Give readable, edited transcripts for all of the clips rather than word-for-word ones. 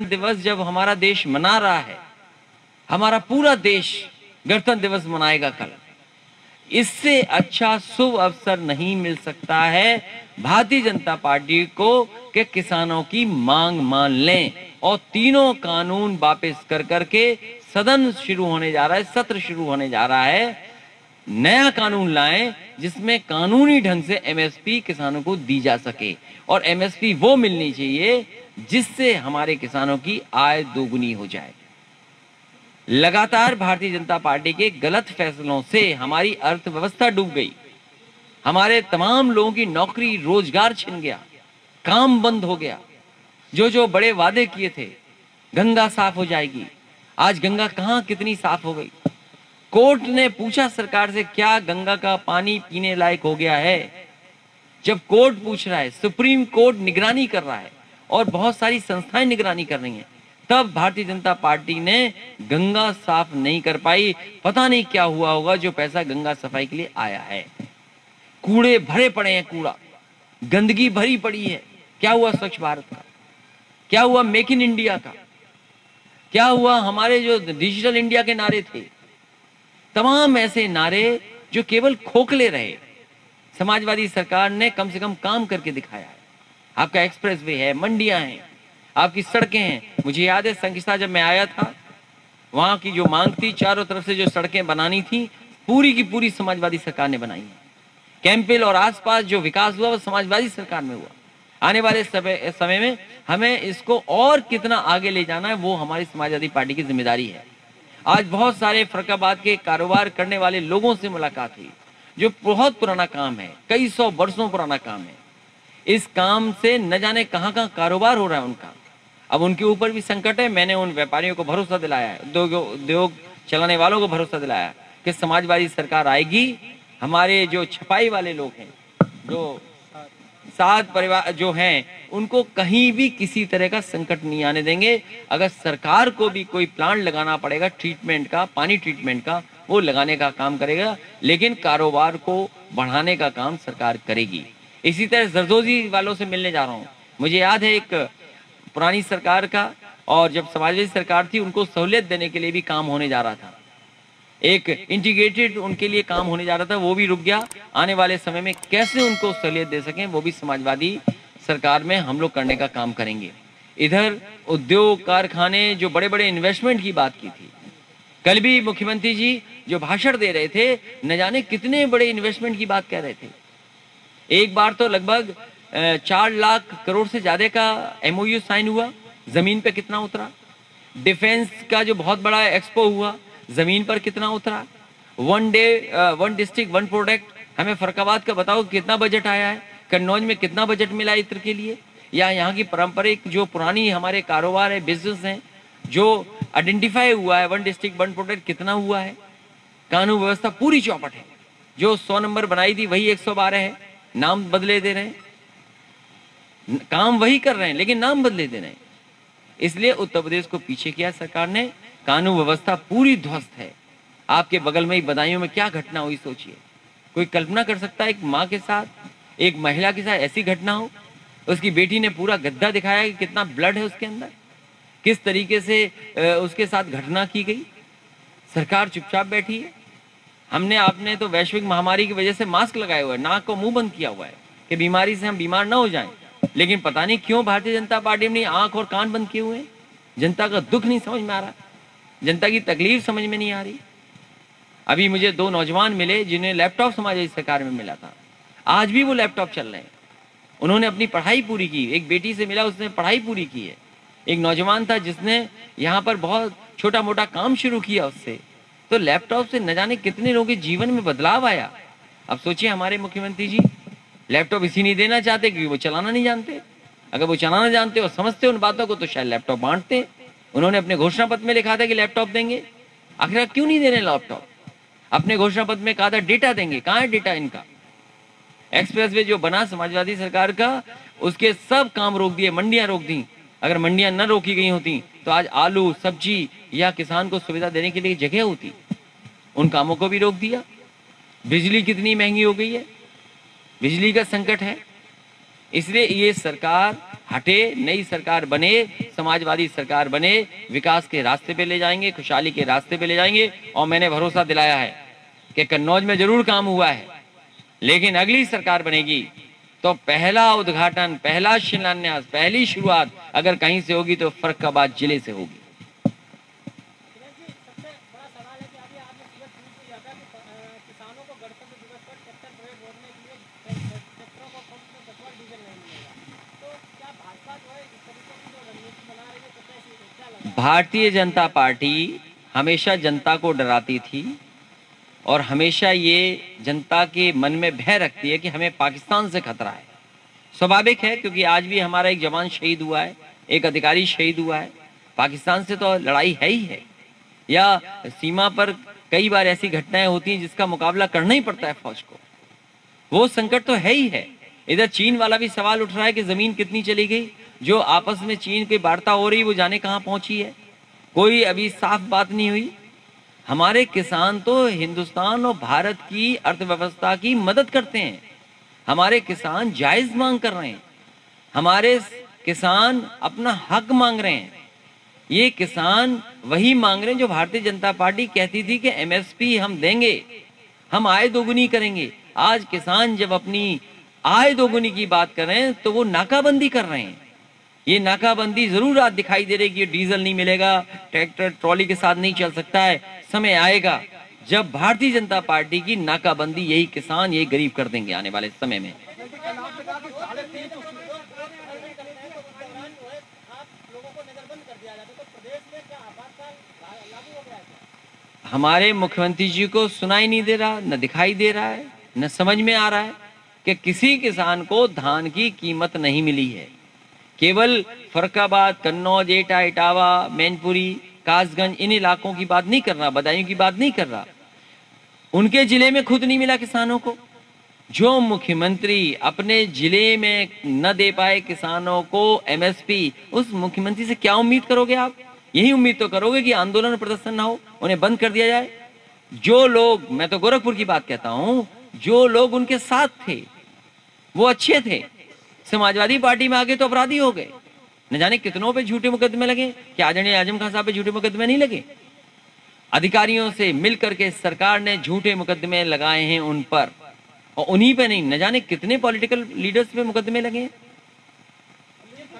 दिवस जब हमारा देश मना रहा है, हमारा पूरा देश गणतंत्र दिवस मनाएगा कल, इससे अच्छा शुभ अवसर नहीं मिल सकता है भारतीय जनता पार्टी को कि किसानों की मांग मान लें और तीनों कानून वापस कर करके सदन शुरू होने जा रहा है, सत्र शुरू होने जा रहा है, नया कानून लाएं जिसमें कानूनी ढंग से एमएसपी किसानों को दी जा सके और एमएसपी वो मिलनी चाहिए जिससे हमारे किसानों की आय दोगुनी हो जाए। लगातार भारतीय जनता पार्टी के गलत फैसलों से हमारी अर्थव्यवस्था डूब गई, हमारे तमाम लोगों की नौकरी रोजगार छिन गया, काम बंद हो गया। जो जो बड़े वादे किए थे, गंगा साफ हो जाएगी, आज गंगा कहां कितनी साफ हो गई। कोर्ट ने पूछा सरकार से क्या गंगा का पानी पीने लायक हो गया है। जब कोर्ट पूछ रहा है, सुप्रीम कोर्ट निगरानी कर रहा है और बहुत सारी संस्थाएं निगरानी कर रही हैं, तब भारतीय जनता पार्टी ने गंगा साफ नहीं कर पाई। पता नहीं क्या हुआ होगा जो पैसा गंगा सफाई के लिए आया है। कूड़े भरे पड़े हैं, कूड़ा गंदगी भरी पड़ी है। क्या हुआ स्वच्छ भारत का, क्या हुआ मेक इन इंडिया का, क्या हुआ हमारे जो डिजिटल इंडिया के नारे थे, तमाम ऐसे नारे जो केवल खोखले रहे। समाजवादी सरकार ने कम से कम काम करके दिखाया है। आपका एक्सप्रेसवे है, मंडियां हैं, आपकी सड़कें हैं। मुझे याद है संकिस्ता जब मैं आया था, वहां की जो मांग थी, चारों तरफ से जो सड़कें बनानी थी, पूरी की पूरी समाजवादी सरकार ने बनाई है। कैंपिल और आसपास जो विकास हुआ वो समाजवादी सरकार में हुआ। आने वाले समय में हमें इसको और कितना आगे ले जाना है वो हमारी समाजवादी पार्टी की जिम्मेदारी है। आज बहुत सारे फरकाबाद के कारोबार करने वाले लोगों से मुलाकात हुई, जो बहुत पुराना काम है, कई सौ वर्षों पुराना काम है। इस काम से न जाने कहां कहां कारोबार हो रहा है उनका। अब उनके ऊपर भी संकट है। मैंने उन व्यापारियों को भरोसा दिलाया है, उद्योग चलाने वालों को भरोसा दिलाया कि समाजवादी सरकार आएगी। हमारे जो छपाई वाले लोग हैं, जो 7 परिवार जो हैं, उनको कहीं भी किसी तरह का संकट नहीं आने देंगे। अगर सरकार को भी कोई प्लांट लगाना पड़ेगा ट्रीटमेंट का, पानी ट्रीटमेंट का, वो लगाने का काम करेगा, लेकिन कारोबार को बढ़ाने का काम सरकार करेगी। इसी तरह जरदोजी वालों से मिलने जा रहा हूँ। मुझे याद है एक पुरानी सरकार का, और जब समाजवादी सरकार थी उनको सहूलियत देने के लिए भी काम होने जा रहा था, एक इंटीग्रेटेड उनके लिए काम होने जा रहा था, वो भी रुक गया। आने वाले समय में कैसे उनको सहूलियत दे सकें वो भी समाजवादी सरकार में हम लोग करने का काम करेंगे। इधर उद्योग कारखाने, जो बड़े बड़े इन्वेस्टमेंट की बात की थी, कल भी मुख्यमंत्री जी जो भाषण दे रहे थे, न जाने कितने बड़े इन्वेस्टमेंट की बात कह रहे थे। एक बार तो लगभग 4 लाख करोड़ से ज्यादा का एमओयू साइन हुआ, जमीन पे कितना उतरा। डिफेंस का जो बहुत बड़ा एक्सपो हुआ, जमीन पर कितना उतरा। 1 डे 1 डिस्ट्रिक्ट 1 प्रोडक्ट, हमें फरकाबाद का बताओ कितना बजट आया है, कन्नौज में कितना बजट मिला इत्र के लिए, या यहाँ की पारंपरिक जो पुरानी हमारे कारोबार है, बिजनेस हैं, जो आइडेंटिफाई हुआ है 1 डिस्ट्रिक्ट 1 प्रोडक्ट कितना हुआ है। कानून व्यवस्था पूरी चौपट है। जो 100 नंबर बनाई थी वही 112 है, नाम बदले दे रहे हैं, काम वही कर रहे हैं लेकिन नाम बदले दे रहे हैं। इसलिए उत्तर प्रदेश को पीछे किया सरकार ने। कानून व्यवस्था पूरी ध्वस्त है। आपके बगल में ही बदायूं में क्या घटना हुई सोचिए। कोई कल्पना कर सकता है एक माँ के साथ, एक महिला के साथ ऐसी घटना हो। उसकी बेटी ने पूरा गद्दा दिखाया कि कितना ब्लड है उसके अंदर, किस तरीके से उसके साथ घटना की गई। सरकार चुपचाप बैठी है। हमने आपने तो वैश्विक महामारी की वजह से मास्क लगाए हुए है, नाक को मुंह बंद किया हुआ है कि बीमारी से हम बीमार ना हो जाएं, लेकिन पता नहीं क्यों भारतीय जनता पार्टी ने आंख और कान बंद किए हुए हैं। जनता का दुख नहीं समझ में आ रहा, जनता की तकलीफ समझ में नहीं आ रही। अभी मुझे 2 नौजवान मिले जिन्हें लैपटॉप समाजवादी सरकार में मिला था, आज भी वो लैपटॉप चल रहे हैं। उन्होंने अपनी पढ़ाई पूरी की। एक बेटी से मिला, उसने पढ़ाई पूरी की है। एक नौजवान था जिसने यहाँ पर बहुत छोटा मोटा काम शुरू किया उससे। तो लैपटॉप से न जाने कितने लोगों के जीवन में बदलाव आया। अब सोचिए हमारे मुख्यमंत्री जी लैपटॉप इसी नहीं देना चाहते क्योंकि वो चलाना नहीं जानते। अगर वो चलाना जानते और समझते उन बातों को तो शायद लैपटॉप बांटते। उन्होंने अपने घोषणा पत्र में लिखा था कि लैपटॉप देंगे, आखिर क्यों नहीं दे रहे लैपटॉप। अपने घोषणा पत्र में कहा था डेटा देंगे, कहाँ है डेटा इनका। एक्सप्रेसवे जो बना समाजवादी सरकार का, उसके सब काम रोक दिए, मंडियां रोक दी। अगर मंडियां न रोकी गई होती तो आज आलू सब्जी या किसान को सुविधा देने के लिए जगह होती। उन कामों को भी रोक दिया। बिजली कितनी महंगी हो गई है। बिजली का संकट है। इसलिए ये सरकार हटे, नई सरकार बने, समाजवादी सरकार बने, विकास के रास्ते पे ले जाएंगे, खुशहाली के रास्ते पे ले जाएंगे। और मैंने भरोसा दिलाया है कि कन्नौज में जरूर काम हुआ है, लेकिन अगली सरकार बनेगी तो पहला उद्घाटन, पहला शिलान्यास, पहली शुरुआत अगर कहीं से होगी तो फर्रुखाबाद जिले से होगी। भारतीय जनता पार्टी हमेशा जनता को डराती थी और हमेशा ये जनता के मन में भय रखती है कि हमें पाकिस्तान से खतरा है। स्वाभाविक है, क्योंकि आज भी हमारा एक जवान शहीद हुआ है, एक अधिकारी शहीद हुआ है। पाकिस्तान से तो लड़ाई है ही है, या सीमा पर कई बार ऐसी घटनाएं होती हैं जिसका मुकाबला करना ही पड़ता है फौज को। वो संकट तो है ही है। इधर चीन वाला भी सवाल उठ रहा है कि जमीन कितनी चली गई, जो आपस में चीन की वार्ता हो रही वो जाने कहां पहुंची है, कोई अभी साफ बात नहीं हुई। हमारे किसान तो हिंदुस्तान और भारत की अर्थव्यवस्था की मदद करते हैं। हमारे किसान जायज मांग कर रहे हैं, हमारे किसान अपना हक मांग रहे हैं। ये किसान वही मांग रहे हैं जो भारतीय जनता पार्टी कहती थी कि एमएसपी हम देंगे, हम आय दोगुनी करेंगे। आज किसान जब अपनी आय दोगुनी की बात कर रहे हैं तो वो नाकाबंदी कर रहे हैं। ये नाकाबंदी जरूर आज दिखाई दे रही है कि डीजल नहीं मिलेगा, ट्रैक्टर ट्रॉली के साथ नहीं चल सकता है। समय आएगा जब भारतीय जनता पार्टी की नाकाबंदी यही किसान, यही गरीब कर देंगे आने वाले समय में। हमारे मुख्यमंत्री जी को सुनाई नहीं दे रहा, न दिखाई दे रहा है, न समझ में आ रहा है कि किसी किसान को धान की कीमत नहीं मिली है। केवल फर्रुखाबाद, कन्नौज, एटा, इटावा, मैनपुरी, कासगंज इन इलाकों की बात नहीं कर रहा, बदायूं की बात नहीं कर रहा। उनके जिले में खुद नहीं मिला किसानों को। जो मुख्यमंत्री अपने जिले में न दे पाए किसानों को एमएसपी, उस मुख्यमंत्री से क्या उम्मीद करोगे आप? यही उम्मीद तो करोगे कि आंदोलन प्रदर्शन ना हो, उन्हें बंद कर दिया जाए। जो लोग, मैं तो गोरखपुर की बात कहता हूं, जो लोग उनके साथ थे वो अच्छे थे, समाजवादी पार्टी में आगे तो अपराधी हो गए। न जाने कितनों पे झूठे मुकदमे लगे, क्या आदरणीय आजम खान साहब पे झूठे मुकदमे नहीं लगे? अधिकारियों से मिलकर के सरकार ने झूठे मुकदमे लगाए हैं उन पर, और उन्हीं पे नहीं, न जाने कितने पॉलिटिकल लीडर्स पे मुकदमे लगे हैं।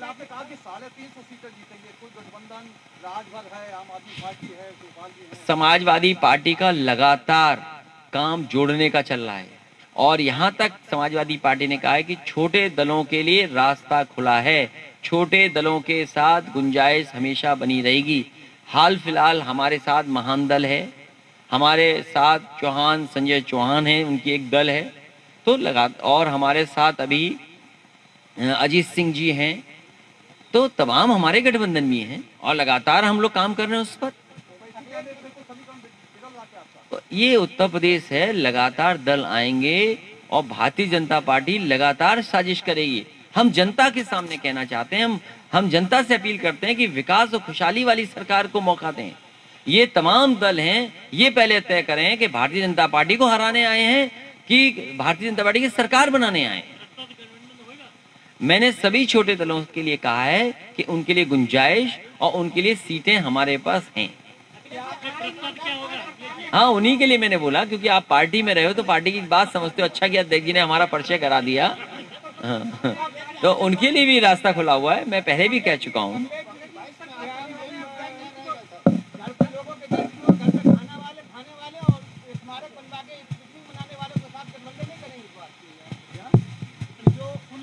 आपने कहा कि 350 सीटें जीतेंगे, कोई गठबंधन राजभर है, आम आदमी पार्टी है, समाजवादी पार्टी का लगातार काम जोड़ने का चल रहा है, और यहां तक समाजवादी पार्टी ने कहा है कि छोटे दलों के लिए रास्ता खुला है, छोटे दलों के साथ गुंजाइश हमेशा बनी रहेगी। हाल फिलहाल हमारे साथ महान दल है, हमारे साथ चौहान, संजय चौहान है, उनकी एक दल है, तो लगा, और हमारे साथ अभी अजीत सिंह जी हैं, तो तमाम हमारे गठबंधन भी हैं, और लगातार हम लोग काम कर रहे हैं उस पर। तो ये उत्तर प्रदेश है, लगातार दल आएंगे और भारतीय जनता पार्टी लगातार साजिश करेगी। हम जनता के सामने कहना चाहते हैं, हम जनता से अपील करते हैं कि विकास और खुशहाली वाली सरकार को मौका दें। ये तमाम दल हैं, ये पहले तय करें कि भारतीय जनता पार्टी को हराने आए हैं कि भारतीय जनता पार्टी की सरकार बनाने आए हैं। मैंने सभी छोटे दलों के लिए कहा है कि उनके लिए गुंजाइश और उनके लिए सीटें हमारे पास हैं। हाँ, उन्हीं के लिए मैंने बोला, क्योंकि आप पार्टी में रहे हो तो पार्टी की बात समझते हो। अच्छा किया अध्यक्ष जी ने हमारा परिचय करा दिया। हाँ, तो उनके लिए भी रास्ता खुला हुआ है, मैं पहले भी कह चुका हूँ।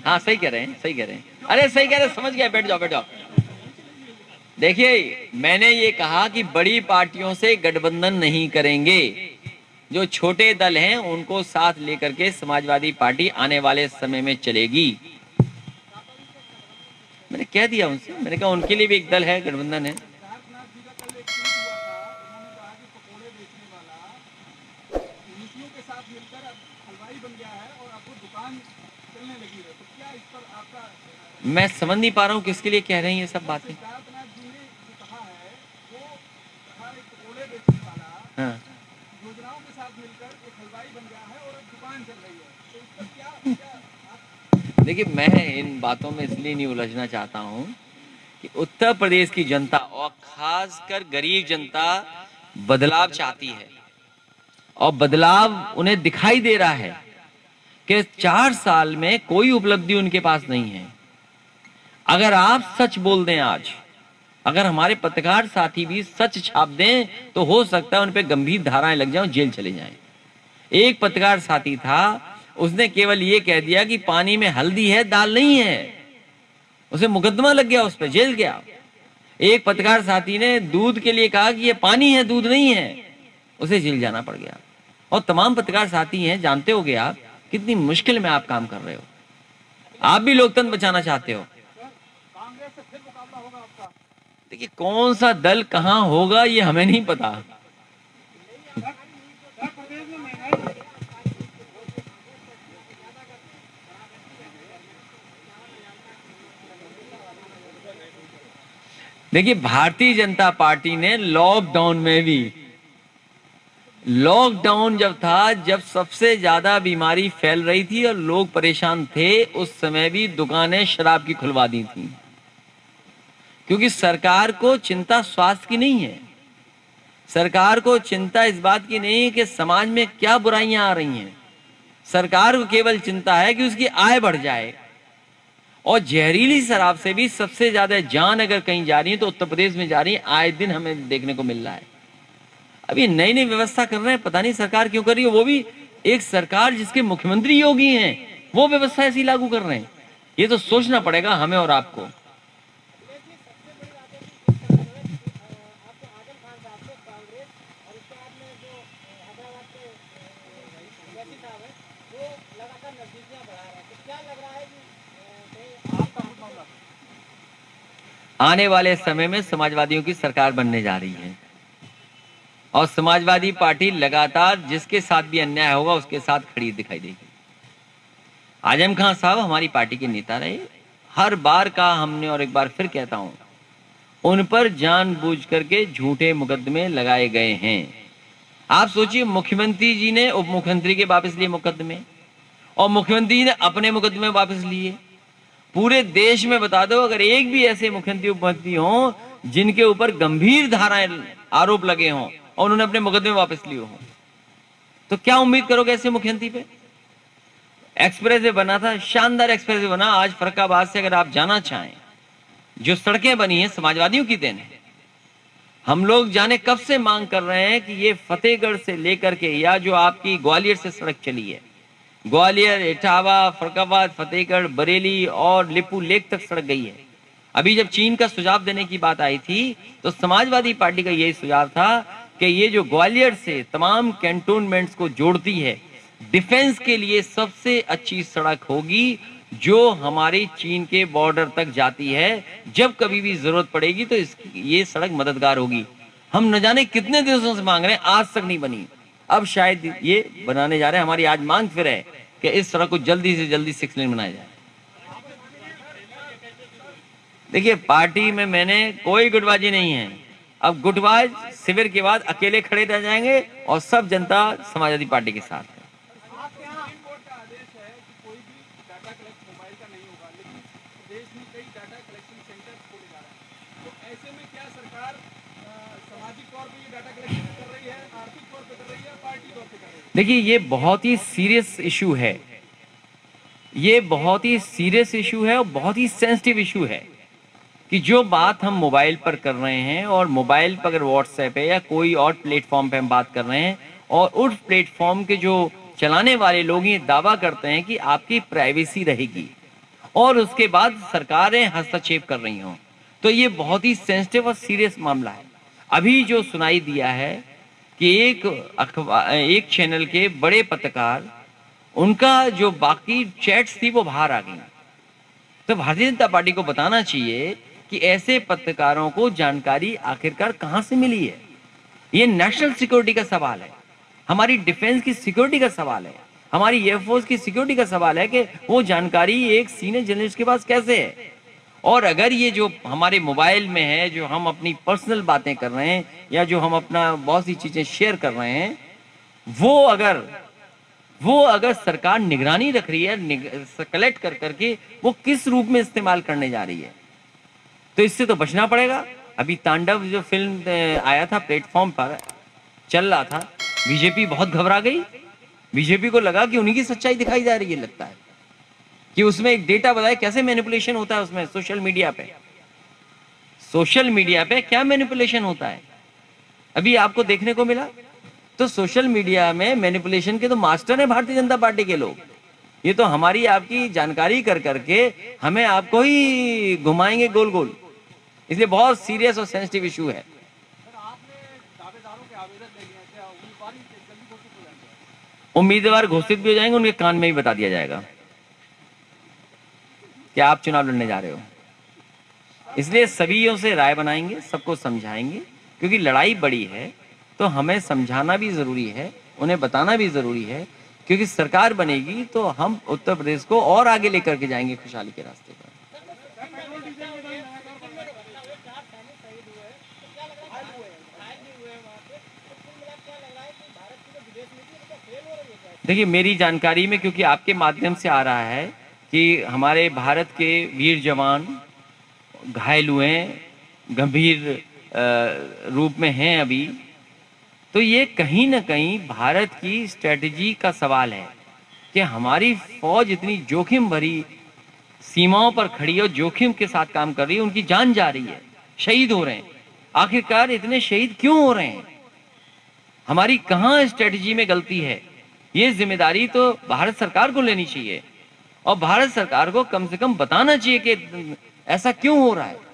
हाँ, सही कह रहे हैं, सही कह रहे हैं, अरे सही कह रहे हैं, समझ गए, बैठ जाओ बैठ जाओ। देखिए, मैंने ये कहा कि बड़ी पार्टियों से गठबंधन नहीं करेंगे, जो छोटे दल हैं उनको साथ लेकर के समाजवादी पार्टी आने वाले समय में चलेगी। मैंने कह दिया उनसे, मैंने कहा उनके लिए भी एक दल है, गठबंधन है। मैं समझ नहीं पा रहा हूँ किसके लिए कह रहे हैं ये सब बातें। हाँ, योजनाओं के साथ मिलकर एक हलवाई बन गया है और दुकान चल रही है। देखिए, मैं इन बातों में इसलिए नहीं उलझना चाहता हूं कि उत्तर प्रदेश की जनता और खासकर गरीब जनता बदलाव चाहती है और बदलाव उन्हें दिखाई दे रहा है कि 4 साल में कोई उपलब्धि उनके पास नहीं है। अगर आप सच बोल दें आज, अगर हमारे पत्रकार साथी भी सच छाप दें, तो हो सकता है उन पे गंभीर धाराएं लग जाएं और जेल चले जाएं। एक पत्रकार साथी था, उसने केवल ये कह दिया कि पानी में हल्दी है, दाल नहीं है, उसे मुकदमा लग गया, उस पर जेल गया। एक पत्रकार साथी ने दूध के लिए कहा कि ये पानी है, दूध नहीं है, उसे जेल जाना पड़ गया। और तमाम पत्रकार साथी हैं, जानते होगे आप कितनी मुश्किल में आप काम कर रहे हो। आप भी लोकतंत्र बचाना चाहते हो। देखिए, कौन सा दल कहां होगा ये हमें नहीं पता। देखिए, भारतीय जनता पार्टी ने लॉकडाउन में भी, लॉकडाउन जब था, जब सबसे ज्यादा बीमारी फैल रही थी और लोग परेशान थे, उस समय भी दुकानें शराब की खुलवा दी थी, क्योंकि सरकार को चिंता स्वास्थ्य की नहीं है। सरकार को चिंता इस बात की नहीं है कि समाज में क्या बुराइयां आ रही हैं। सरकार को केवल चिंता है कि उसकी आय बढ़ जाए। और जहरीली शराब से भी सबसे ज्यादा जान अगर कहीं जा रही है तो उत्तर प्रदेश में जा रही है, आए दिन हमें देखने को मिल रहा है। अभी नई नई व्यवस्था कर रहे हैं, पता नहीं सरकार क्यों कर रही है, वो भी एक सरकार जिसके मुख्यमंत्री योगी हैं, वो व्यवस्था ऐसी लागू कर रहे हैं। ये तो सोचना पड़ेगा हमें और आपको। आने वाले समय में समाजवादियों की सरकार बनने जा रही है और समाजवादी पार्टी लगातार जिसके साथ भी अन्याय होगा उसके साथ खड़ी दिखाई देगी। आजम खान साहब हमारी पार्टी के नेता रहे, हर बार का हमने, और एक बार फिर कहता हूं, उन पर जानबूझ करके झूठे मुकदमे लगाए गए हैं। आप सोचिए, मुख्यमंत्री जी ने उप मुख्यमंत्री के वापस लिए मुकदमे और मुख्यमंत्री ने अपने मुकदमे वापस लिए। पूरे देश में बता दो, अगर एक भी ऐसे मुख्यमंत्री उपमुख्यमंत्री हों जिनके ऊपर गंभीर धाराएं आरोप लगे हों और उन्होंने अपने मुकदमे वापस लिए हों, तो क्या उम्मीद करोगे ऐसे मुख्यमंत्री पे। एक्सप्रेस वे बना था, शानदार एक्सप्रेस वे बना। आज फर्रुखाबाद से अगर आप जाना चाहें, जो सड़कें बनी हैं समाजवादियों की देन है। हम लोग जाने कब से मांग कर रहे हैं कि ये फतेहगढ़ से लेकर के, या जो आपकी ग्वालियर से सड़क चली है, ग्वालियर, इटावा, फर्रुखाबाद, फतेहगढ़, बरेली और लिपू लेक तक सड़क गई है। अभी जब चीन का सुझाव देने की बात आई थी तो समाजवादी पार्टी का यही सुझाव था कि ये जो ग्वालियर से तमाम कैंटोनमेंट्स को जोड़ती है, डिफेंस के लिए सबसे अच्छी सड़क होगी जो हमारी चीन के बॉर्डर तक जाती है। जब कभी भी जरूरत पड़ेगी तो ये सड़क मददगार होगी। हम न जाने कितने दिवसों से मांग रहे हैं, आज तक नहीं बनी। अब शायद ये बनाने जा रहे हैं। हमारी आज मांग फिर है कि इस सड़क को जल्दी से जल्दी 6 लेन बनाया जाए। देखिए, पार्टी में मैंने कोई गुटबाजी नहीं है। अब गुटबाज शिविर के बाद अकेले खड़े रह जाएंगे और सब जनता समाजवादी पार्टी के साथ है। देखिए, ये बहुत ही सीरियस इशू है, ये बहुत ही सीरियस इशू है और बहुत ही सेंसिटिव इशू है कि जो बात हम मोबाइल पर कर रहे हैं, और मोबाइल पर अगर व्हाट्सएप है या कोई और प्लेटफॉर्म पे हम बात कर रहे हैं, और उस प्लेटफॉर्म के जो चलाने वाले लोग ये दावा करते हैं कि आपकी प्राइवेसी रहेगी और उसके बाद सरकारें हस्तक्षेप कर रही हों, तो ये बहुत ही सेंसिटिव और सीरियस मामला है। अभी जो सुनाई दिया है कि एक चैनल के बड़े पत्रकार, उनका जो बाकी चैट्स थी वो बाहर आ गई, तो भारतीय जनता पार्टी को बताना चाहिए कि ऐसे पत्रकारों को जानकारी आखिरकार कहां से मिली है। ये नेशनल सिक्योरिटी का सवाल है, हमारी डिफेंस की सिक्योरिटी का सवाल है, हमारी एयरफोर्स की सिक्योरिटी का सवाल है कि वो जानकारी एक सीनियर जर्नलिस्ट के पास कैसे है। और अगर ये जो हमारे मोबाइल में है, जो हम अपनी पर्सनल बातें कर रहे हैं या जो हम अपना बहुत सी चीजें शेयर कर रहे हैं, वो अगर वो अगर सरकार निगरानी रख रही है, कलेक्ट कर करके वो किस रूप में इस्तेमाल करने जा रही है, तो इससे तो बचना पड़ेगा। अभी तांडव जो फिल्म आया था प्लेटफॉर्म पर चल रहा था, बीजेपी बहुत घबरा गई। बीजेपी को लगा कि उन्हीं की सच्चाई दिखाई जा रही है, लगता है कि उसमें एक डेटा बताए कैसे मैनिपुलेशन होता है उसमें। सोशल मीडिया पे क्या मैनिपुलेशन होता है अभी आपको देखने को मिला। तो सोशल मीडिया में मैनिपुलेशन के तो मास्टर है भारतीय जनता पार्टी के लोग। ये तो हमारी आपकी जानकारी कर करके हमें आपको ही घुमाएंगे गोल गोल। इसलिए बहुत सीरियस और सेंसिटिव इशू है। उम्मीदवार घोषित भी हो जाएंगे, उनके कान में ही बता दिया जाएगा कि आप चुनाव लड़ने जा रहे हो। इसलिए सभी से राय बनाएंगे, सबको समझाएंगे, क्योंकि लड़ाई बड़ी है तो हमें समझाना भी जरूरी है, उन्हें बताना भी जरूरी है, क्योंकि सरकार बनेगी तो हम उत्तर प्रदेश को और आगे लेकर के जाएंगे खुशहाली के रास्ते पर। देखिए मेरी जानकारी में, क्योंकि आपके माध्यम से आ रहा है कि हमारे भारत के वीर जवान घायल हुए हैं, गंभीर रूप में हैं अभी, तो ये कहीं ना कहीं भारत की स्ट्रेटजी का सवाल है कि हमारी फौज इतनी जोखिम भरी सीमाओं पर खड़ी है और जोखिम के साथ काम कर रही है, उनकी जान जा रही है, शहीद हो रहे हैं। आखिरकार इतने शहीद क्यों हो रहे हैं? हमारी कहाँ स्ट्रेटजी में गलती है? ये जिम्मेदारी तो भारत सरकार को लेनी चाहिए और भारत सरकार को कम से कम बताना चाहिए कि ऐसा क्यों हो रहा है।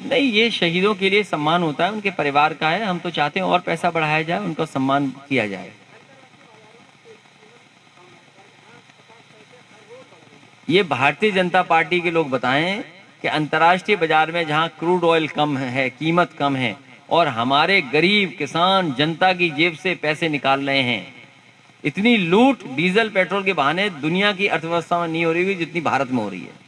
नहीं, ये शहीदों के लिए सम्मान होता है, उनके परिवार का है। हम तो चाहते हैं और पैसा बढ़ाया जाए, उनको सम्मान किया जाए। ये भारतीय जनता पार्टी के लोग बताएं कि अंतर्राष्ट्रीय बाजार में जहां क्रूड ऑयल कम है, कीमत कम है, और हमारे गरीब किसान जनता की जेब से पैसे निकाल रहे हैं, इतनी लूट डीजल पेट्रोल के बहाने दुनिया की अर्थव्यवस्था में नहीं हो रही जितनी भारत में हो रही है।